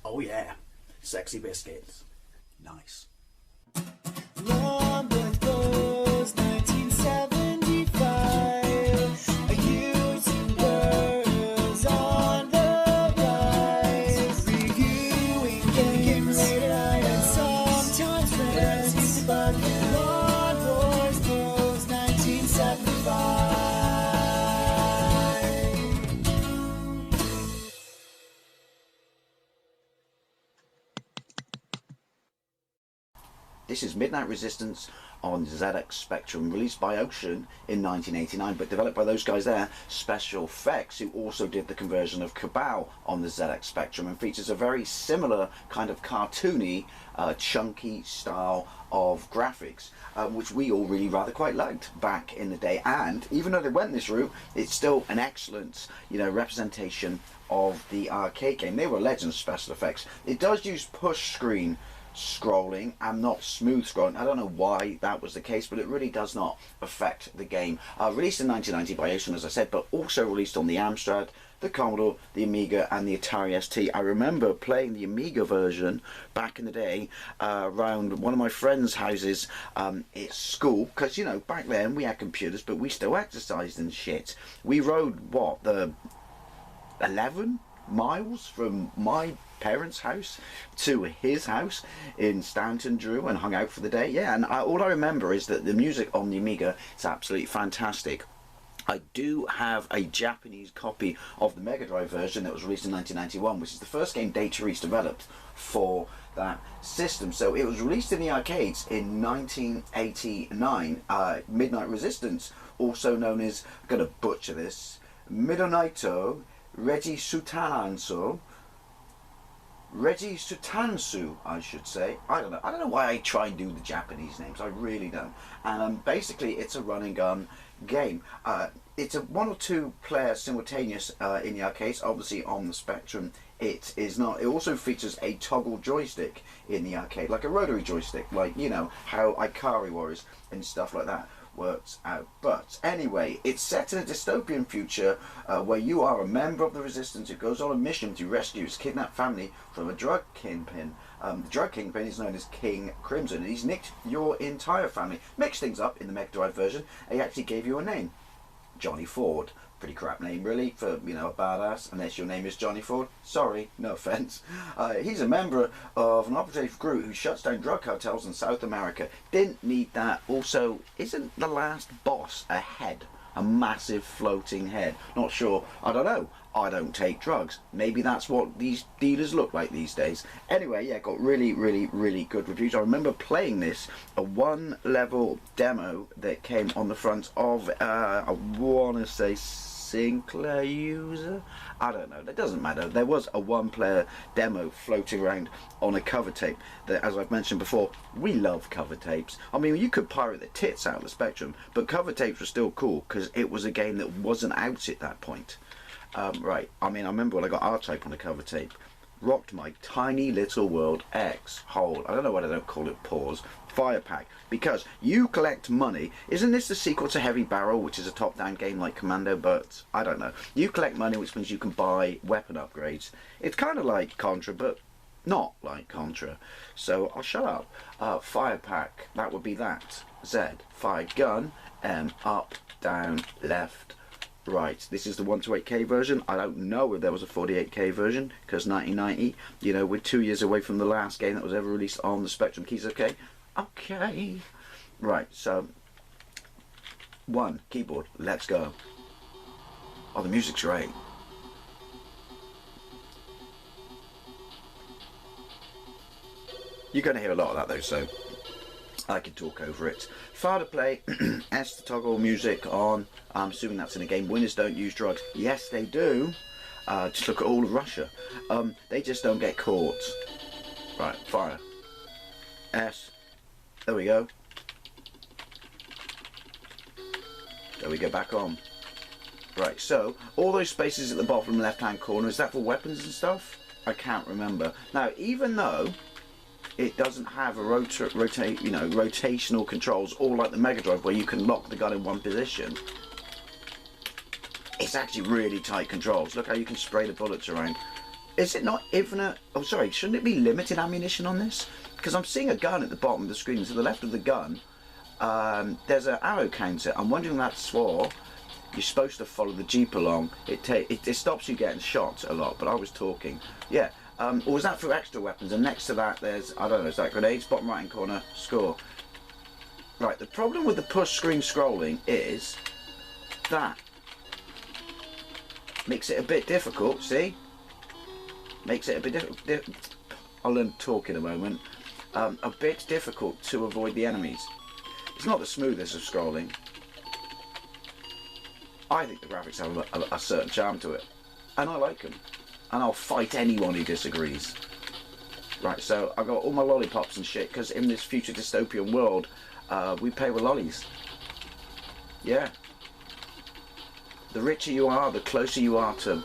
Oh yeah, Sexy Biscuits. Nice. Long Blues 1975. YouTubers on the rise, reviewing games late at night and sometimes friends. But Long Blues 1975. This is Midnight Resistance on ZX Spectrum, released by Ocean in 1989, but developed by those guys there, Special Effects, who also did the conversion of Cabal on the ZX Spectrum, and features a very similar kind of cartoony, chunky style of graphics, which we all really rather quite liked back in the day. And even though they went this route, it's still an excellent, representation of the arcade game. They were legends of Special Effects. It does use push screen scrolling and not smooth scrolling. I don't know why that was the case, but it really does not affect the game. Released in 1990 by Ocean, as I said, but also released on the Amstrad, the Commodore, the Amiga and the Atari ST. I remember playing the Amiga version back in the day around one of my friend's houses at school, because back then we had computers but we still exercised and shit. We rode the 11 miles from my parents' house to his house in Stanton Drew and hung out for the day. Yeah, and all I remember is that the music on the Amiga is absolutely fantastic. I do have a Japanese copy of the Mega Drive version that was released in 1991, which is the first game Data East developed for that system. So it was released in the arcades in 1989. Midnight Resistance, also known as, I'm going to butcher this, Midnaito Reggie Sutansu, I should say. I don't know why I try and do the Japanese names. I really don't. And basically, it's a run and gun game. It's a 1 or 2 player simultaneous in the arcades. Obviously, on the Spectrum, it is not. It also features a toggle joystick in the arcade, like a rotary joystick, like how Ikari Warriors and stuff like that works out. But anyway, it's set in a dystopian future where you are a member of the Resistance who goes on a mission to rescue his kidnapped family from a drug kingpin. The drug kingpin is known as King Crimson, and he's nicked your entire family. Mixed things up in the Mega Drive version. He actually gave you a name, Johnny Ford. Pretty crap name, really, for a badass, unless your name is Johnny Ford. Sorry, no offense. He's a member of an operative group who shuts down drug cartels in South America. Didn't need that. Also, isn't the last boss a head? A massive floating head? Not sure. I don't know. I don't take drugs. Maybe that's what these dealers look like these days. Anyway, yeah, got really, really, really good reviews. I remember playing this, a 1-level demo that came on the front of, I want to say Sinclair user? I don't know, that doesn't matter. There was a 1-player demo floating around on a cover tape that, as I've mentioned before, we love cover tapes. I mean, you could pirate the tits out of the Spectrum, but cover tapes were still cool because it was a game that wasn't out at that point. Right, I mean, I remember when I got R-Type on the cover tape. Rocked my Tiny Little World X hold. I don't know why they don't call it pause. Fire Pack, because you collect money. Isn't this the sequel to Heavy Barrel, which is a top-down game like Commando? But I don't know. You collect money, which means you can buy weapon upgrades. It's kind of like Contra, but not like Contra. So I'll shut up. Fire Pack, that would be that. Z, fire gun, M, up, down, left, right. This is the 128K version. I don't know if there was a 48K version, because 1990, we're 2 years away from the last game that was ever released on the Spectrum. Keys okay? Okay. Right, so 1, keyboard, let's go. Oh, the music's great. You're going to hear a lot of that though, so I can talk over it. Fire to play, S to toggle music on. I'm assuming that's in a game. Winners don't use drugs. Yes, they do. Just look at all of Russia. They just don't get caught. Right, fire. S. There we go. There we go, back on. Right, so all those spaces at the bottom left-hand corner, is that for weapons and stuff? I can't remember. Now, even though it doesn't have a rotational controls, all like the Mega Drive where you can lock the gun in one position, it's actually really tight controls. Look how you can spray the bullets around. Is it not infinite? Oh, sorry. Shouldn't it be limited ammunition on this? Because I'm seeing a gun at the bottom of the screen. To the left of the gun, there's an arrow counter. I'm wondering that's for you're supposed to follow the Jeep along. It stops you getting shot a lot. But I was talking. Yeah. Or was that for extra weapons? And next to that, there's, I don't know, is that grenades? Bottom right hand corner, score. Right, the problem with the push screen scrolling is that makes it a bit difficult, see? Makes it a bit difficult. I'll learn to talk in a moment. A bit difficult to avoid the enemies. It's not the smoothest of scrolling. I think the graphics have a certain charm to it. And I like them. And I'll fight anyone who disagrees. Right, so I've got all my lollipops and shit, because in this future dystopian world, we pay with lollies. Yeah. The richer you are, the closer you are to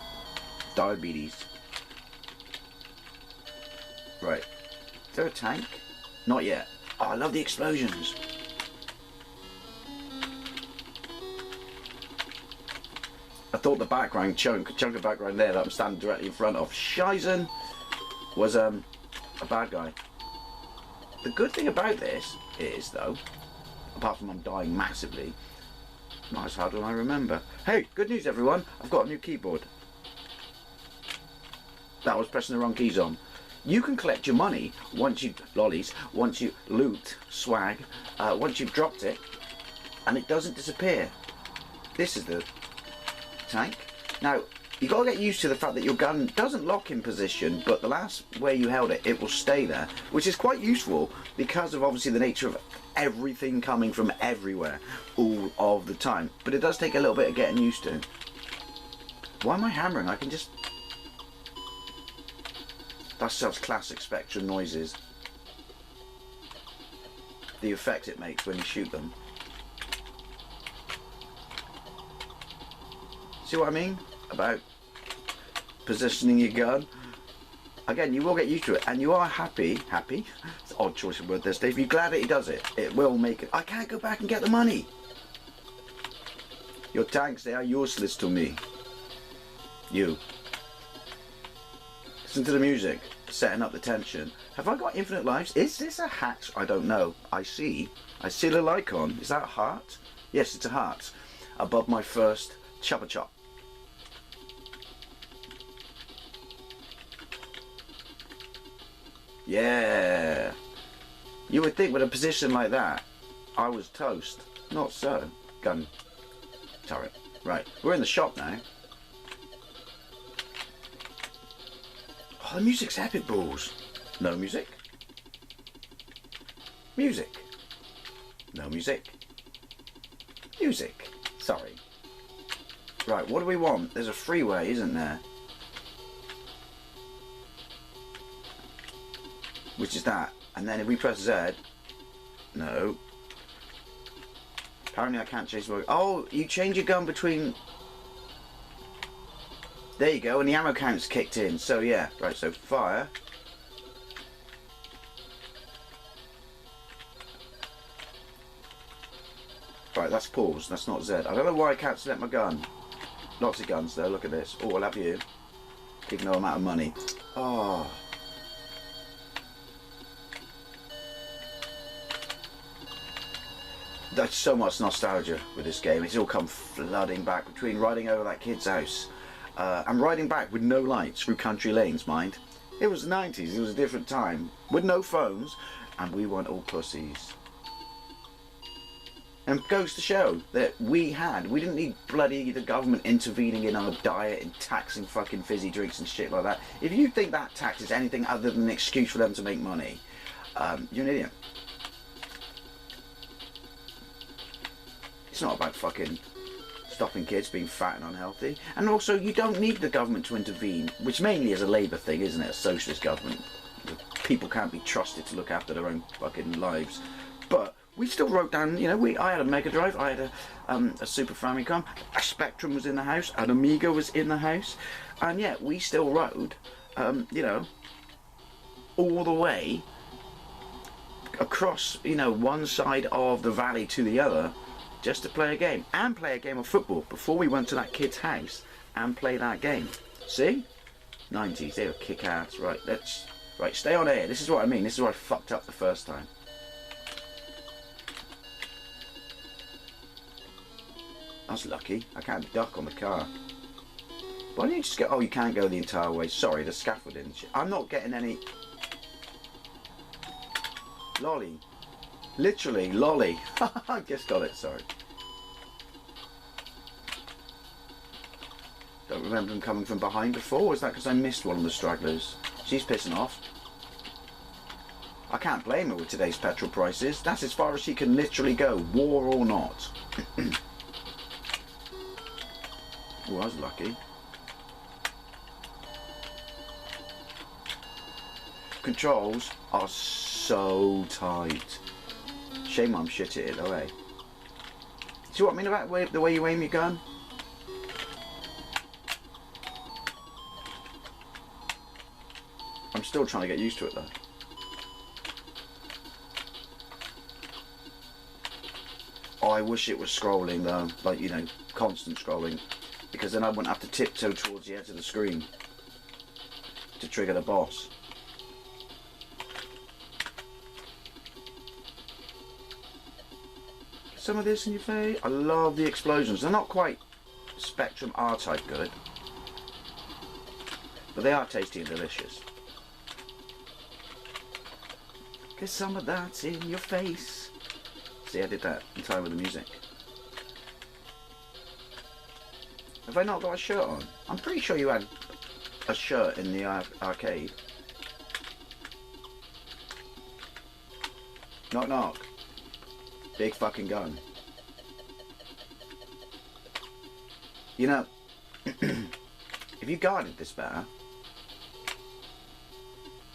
diabetes. Right. Is there a tank? Not yet. Oh, I love the explosions. I thought the background chunk of background there that I'm standing directly in front of Shizen was a bad guy. The good thing about this is, though, apart from I'm dying massively, nice, how do I remember? Hey, good news everyone, I've got a new keyboard. That was pressing the wrong keys on. You can collect your money once you once you loot swag, once you've dropped it, and it doesn't disappear. This is the tank. Now, you got to get used to the fact that your gun doesn't lock in position, but the last where you held it, it will stay there, which is quite useful because of obviously the nature of everything coming from everywhere all of the time. But it does take a little bit of getting used to. Why am I hammering? I can just... That's such classic Spectrum noises. The effect it makes when you shoot them. See what I mean? About positioning your gun. Again, you will get used to it, and you are happy? It's an odd choice of word there, Steve. You're glad that he does it. It will make it. I can't go back and get the money. Your tanks, they are useless to me. You. Listen to the music, setting up the tension. Have I got infinite lives? Is this a hatch? I don't know. I see a little icon. Is that a heart? Yes, it's a heart. Above my first Chopper Chop. Yeah. You would think with a position like that, I was toast. Not so. Gun turret. Right, we're in the shop now. Oh, the music's epic balls. No music. Music. No music. Music. Sorry. Right, what do we want? There's a freeway, isn't there? Which is that. And then if we press Z... No. Apparently I can't change the... Oh, you change your gun between... There you go, and the ammo count's kicked in. So yeah, right, so fire. Right, that's pause, that's not Z. I don't know why I can't select my gun. Lots of guns though, look at this. Oh, I'll have you. Even though I'm out of money. Oh. There's so much nostalgia with this game. It's all come flooding back between riding over that kid's house and riding back with no lights through country lanes, mind. It was the 90s, it was a different time, with no phones, and we weren't all pussies. And it goes to show that we didn't need bloody the government intervening in our diet and taxing fucking fizzy drinks and shit like that. If you think that tax is anything other than an excuse for them to make money, you're an idiot. It's not about fucking stopping kids being fat and unhealthy. And also, you don't need the government to intervene, which mainly is a Labour thing, isn't it? A socialist government. People can't be trusted to look after their own fucking lives. But we still wrote down, you know, I had a Mega Drive, I had a Super Famicom, a Spectrum was in the house, an Amiga was in the house, and yet we still rode, you know, all the way across, you know, one side of the valley to the other, just to play a game, and play a game of football before we went to that kid's house and play that game. See? 90s, they were kick ass. Right, right, stay on air. This is what I mean. This is where I fucked up the first time. That's lucky. I can't duck on the car. Why don't you just go? Oh, you can't go the entire way. Sorry, the scaffolding. I'm not getting any. Lolly. Literally, lolly. I just got it, sorry. Don't remember them coming from behind before. Was that because I missed one of the stragglers? She's pissing off. I can't blame her with today's petrol prices. That's as far as she can literally go, war or not. Oh, I was lucky. Controls are so tight. Shame I'm shit at it though, eh? See what I mean about the way you aim your gun? I'm still trying to get used to it though. Oh, I wish it was scrolling though, like, you know, constant scrolling, because then I wouldn't have to tiptoe towards the edge of the screen to trigger the boss. Some of this in your face. I love the explosions. They're not quite Spectrum R-type good, but they are tasty and delicious. Cause some of that's in your face. See, I did that in time with the music. Have I not got a shirt on? I'm pretty sure you had a shirt in the arcade. Knock knock. Big fucking gun. You know, if you guarded this better,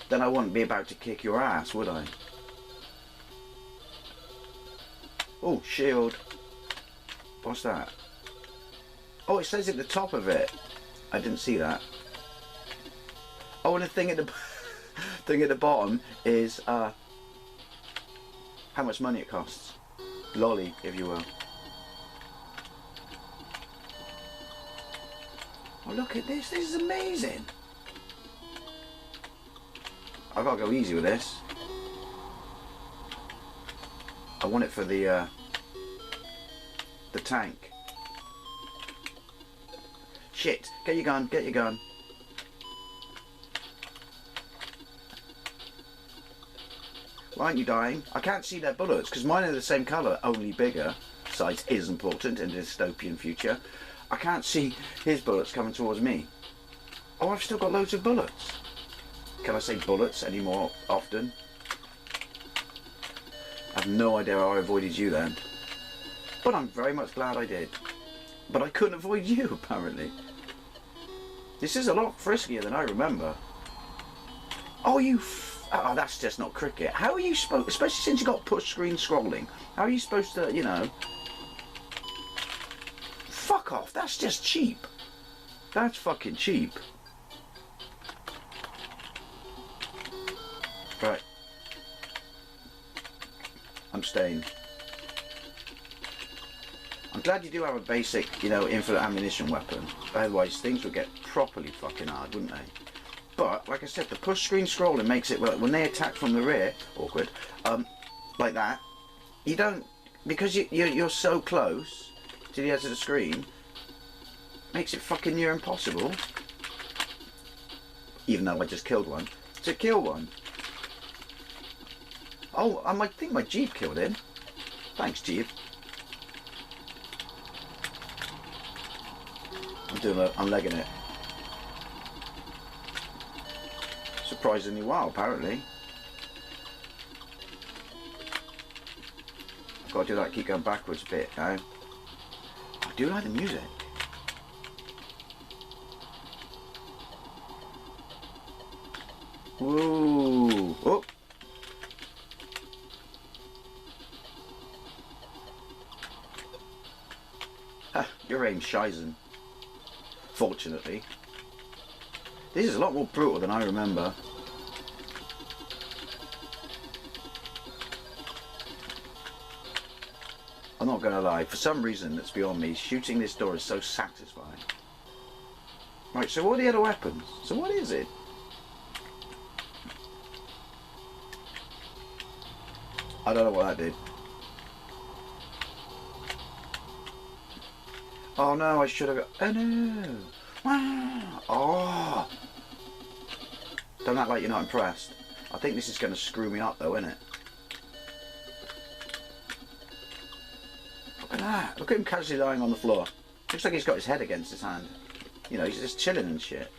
then I wouldn't be about to kick your ass, would I? Oh, shield. What's that? Oh, it says at the top of it. I didn't see that. Oh, and the thing at the thing at the bottom is how much money it costs. Lolly, if you will. Oh, look at this. This is amazing. I've got to go easy with this. I want it for the tank. Shit. Get your gun. Get your gun. Why aren't you dying? I can't see their bullets because mine are the same colour, only bigger. Size is important in a dystopian future. I can't see his bullets coming towards me. Oh, I've still got loads of bullets. Can I say bullets any more often? I have no idea how I avoided you then. But I'm very much glad I did. But I couldn't avoid you, apparently. This is a lot friskier than I remember. Oh, you... Oh, that's just not cricket. How are you supposed... Especially since you got push screen scrolling. How are you supposed to, you know... Fuck off. That's just cheap. That's fucking cheap. Right. I'm staying. I'm glad you do have a basic, you know, infinite ammunition weapon. Otherwise, things would get properly fucking hard, wouldn't they? But, like I said, the push screen scrolling makes it, well, when they attack from the rear, awkward, like that, you don't, because you're so close to the edge of the screen, makes it fucking near impossible, even though I just killed one, to kill one. Oh, I think my Jeep killed him. Thanks, Jeep. I'm legging it. Surprisingly well, apparently. I've got to do that, keep going backwards a bit now. I do like the music. Whoa! Oh! Ha! Your aim's shizen. Fortunately. This is a lot more brutal than I remember. I'm not gonna lie, for some reason that's beyond me, shooting this door is so satisfying. Right, so what are the other weapons? So what is it? I don't know what that did. Oh no, I should have got... Oh no! Wow! Oh! Don't act like you're not impressed. I think this is going to screw me up though, isn't it? Look at that! Look at him casually lying on the floor. Looks like he's got his head against his hand. You know, he's just chilling and shit.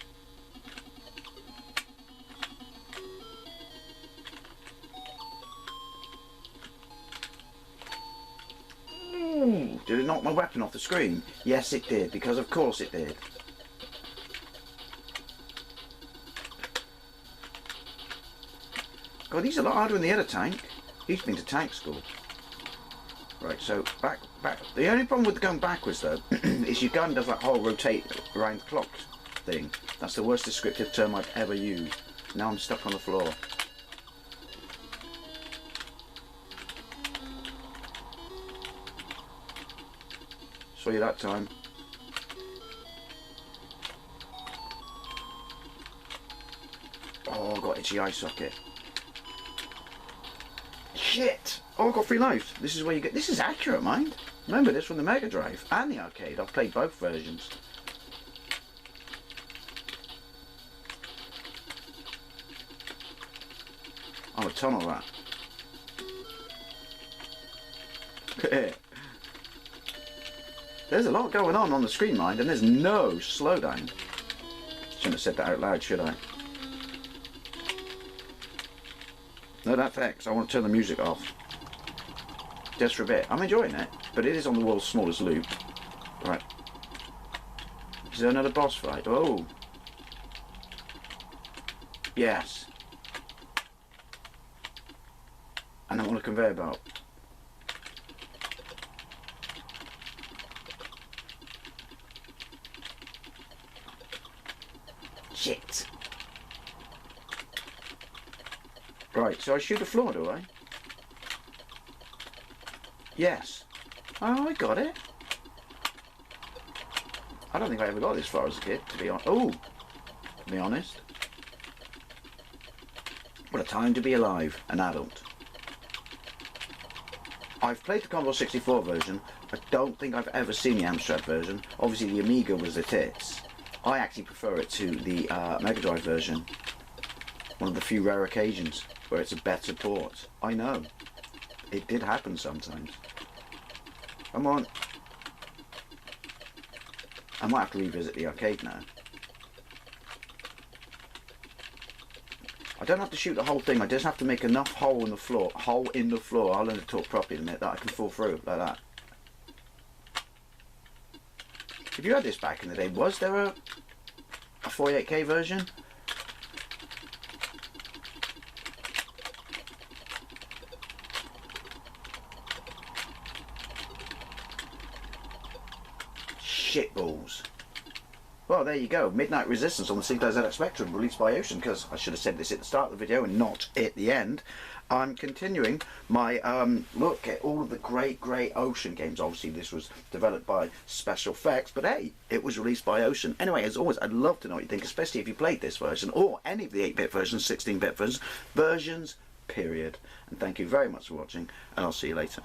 Ooh, did it knock my weapon off the screen? Yes, it did, because of course it did. God, he's a lot harder than the other tank. He's been to tank school. Right, so back. The only problem with going backwards though is your gun does that whole rotate around the clock thing. That's the worst descriptive term I've ever used. Now I'm stuck on the floor. Saw you that time. Oh, I got itchy eye socket. Shit! Oh, I got 3 lives. This is where you get... This is accurate, mind. Remember this from the Mega Drive and the arcade. I've played both versions. Oh, a tunnel rat. There's a lot going on the screen, mind, and there's no slowdown. Shouldn't have said that out loud, should I? No, that's X. I want to turn the music off. Just for a bit. I'm enjoying it, but it is on the world's smallest loop. Right. Is there another boss fight? Oh. Yes. And I'm on a conveyor belt. Shit. Right, so I shoot the floor, do I? Yes. Oh, I got it. I don't think I ever got this far as a kid, to be honest. Oh, to be honest. What a time to be alive, an adult. I've played the Commodore 64 version. I don't think I've ever seen the Amstrad version. Obviously the Amiga was the tits. I actually prefer it to the Mega Drive version. One of the few rare occasions where it's a better port. I know. It did happen sometimes. Come on. I might have to revisit the arcade now. I don't have to shoot the whole thing, I just have to make enough hole in the floor. I'll learn to talk properly in a minute, that I can fall through, like that. If you had this back in the day, was there a 48K version? Shitballs. Well, there you go. Midnight Resistance on the Sinclair ZX Spectrum, released by Ocean, because I should have said this at the start of the video and not at the end. I'm continuing my look at all of the great Ocean games. Obviously, this was developed by Special Effects, but hey, it was released by Ocean. Anyway, as always, I'd love to know what you think, especially if you played this version, or any of the 8-bit versions, 16-bit versions, period. And thank you very much for watching, and I'll see you later.